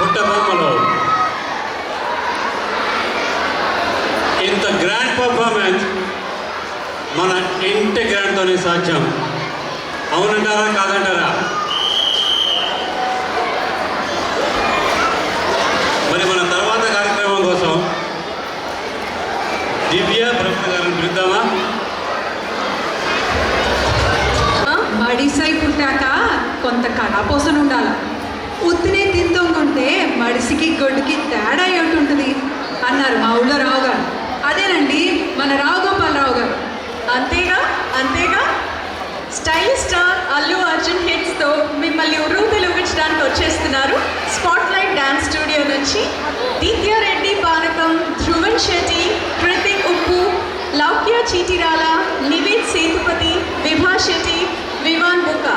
పుట్టబొమ్మలో ఇంత grand performance మన ఇంటి గ్రాండ్తోనే సాధ్యం. అవునంటారా కాదంటారా? మరి మన తర్వాత కార్యక్రమం కోసం దివ్య బ్రహ్మ గారిని పిలుద్దామా? మడిసై పుట్టాక కొంత కళాపోసన ఉండాలి. ఉత్తినే తింటుంటే మడిసికి గొడ్డుకి తేడా ఏమిటి అన్నారు మా ఊళ్ళో రావు గారు. అదేనండి మన రావు గోపాలరావు గారు. అంతేగా అంతేగా స్టైలిష్ స్టార్ అల్లు అర్జున్ హిట్స్తో మిమ్మల్ని ఉర్రూ తెలుగించడానికి వచ్చేస్తున్నారు స్పాట్లైట్ డ్యాన్స్ స్టూడియో నుంచి దిత్యారెడ్డి పానకం, Dhruvan Shetty, Kritik Uppu, Loukya Chitirala, Nived Sethupathi, Vibha Shetty, Vivaan Buka.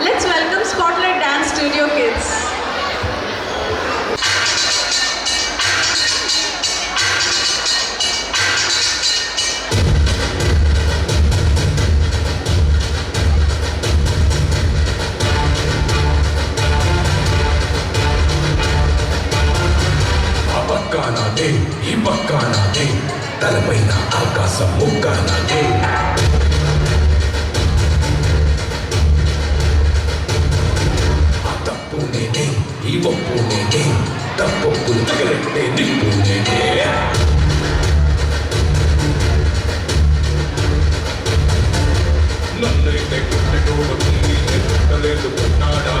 Let's welcome spotlight dance studio kids. పక్కానాదే ఈ పక్కానాదే తలపైన ఆకాశం ముక్కానాదే ఆ తప్పు నేనే ఈ ఒప్పు నేనే తప్పొప్పులు తగలెట్టే నిప్పు నేనే నన్నైతే కుట్టెటోడు పుట్టాడా